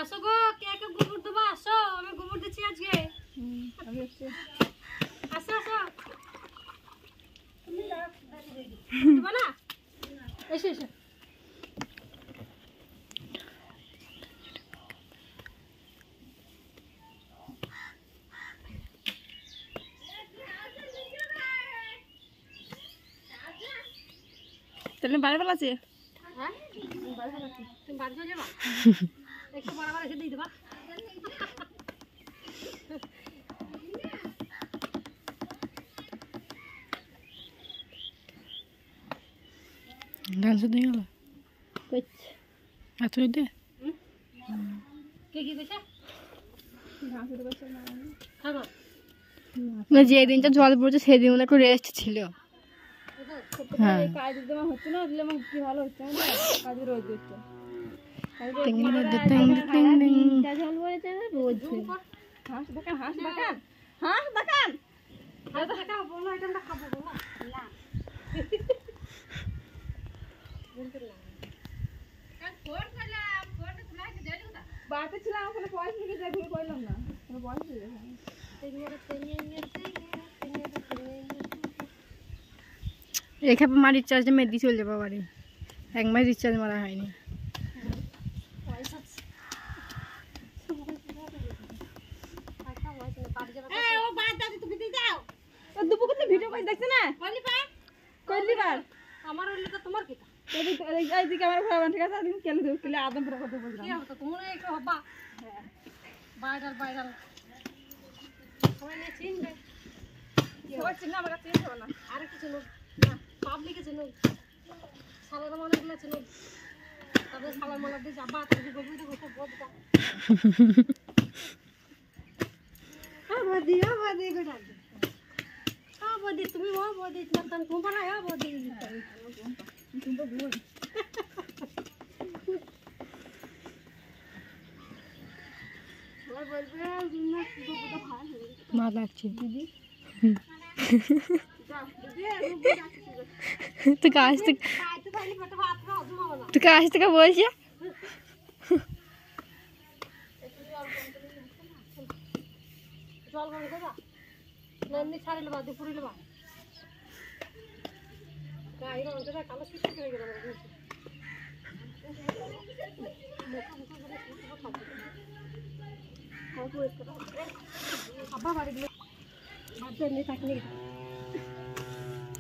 আসো গো, কে কে গোবর দেবো? আসো, আমি গোবর দিচ্ছি আজকে। আসো আসো, দেবো না? এসো এসো। তাহলে বাড়ি বেলা আছে। হ্যাঁ, তুমি বাড়ি চলে যাবা? একটু বরাবর এসে দিয়ে দেবা। ধান শুধু গেল হাত দে কে কি কইছে? যে দিনটা জল পড়ছে সেদিন একটু রেস্ট ছিল। হ্যাঁ কাজ দিতে হচ্ছে না, দিলে আমার কি ভালো হচ্ছে না, কাজে রোজ হচ্ছে। জল পড়েছে রোজ হাঁস দেখান, হাঁস দেখান, হাঁস দেখান। বলো আইটেমটা খাবো বলো না। বাড়িতে ছিলাম, ওখানে পয়সা নিয়ে যাই, ঘুরে করলাম না, পয়সা রেখা মা রিচার্জটা মেদি চলে যাবো বাড়ি, 1 মাস রিচার্জ মারা হয়নি। ভিডিও করে দেখছে না আমার হইলে তো তোমার কি এইদিকে আমার ঘোরা ঠিক আছে, আদিন কেলে দেব কেলে আদম পুরো কথা বললাম। কি হবে তো তুমি একটু হবা। হ্যাঁ, ভাইরাল সবাই নিয়ে চিনবে। সবাই চিনে, আমার কাছে চিনতে হবে না। আর কিছু চিনুক না, পাবলিকে চিনুক, সালাদা মানুষগুলো চিনুক, তারপরে সালাদ মালা দিয়ে যাবা, তারপরে গভীরে বসে বলবা বদি করে ডাকবে। বদি তুমি বদি তোমার তোমার বদি কিন্তু ভুল মা লাগছে দিদি। তুই কাজ থেকে বলছি জল গরম করবা না এমনি ছাড়ি নেবা, দিয়ে পুরি নেবা। গায়ের অন্তরে কালো কিছু করে গেলাম।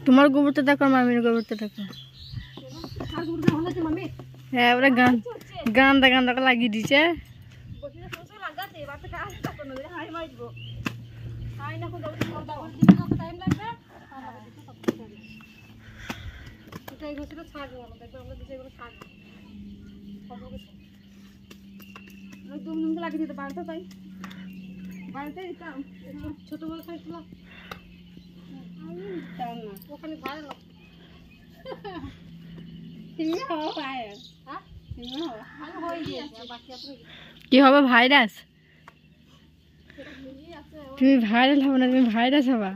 তোমার গোবরটা দেখো, মামির গোবরটা দেখো। হ্যাঁ, ওরা গান্দা লাগিয়ে দিচ্ছে। লাগিয়ে দিতে পারতো, তাই বাড়িতে দিতাম। ছোট বড় খাইছিল ওখানে ভালো কি হবে ভাইরাস? তুমি ভাইরাল হবে না, তুমি ভাইরাস হবা।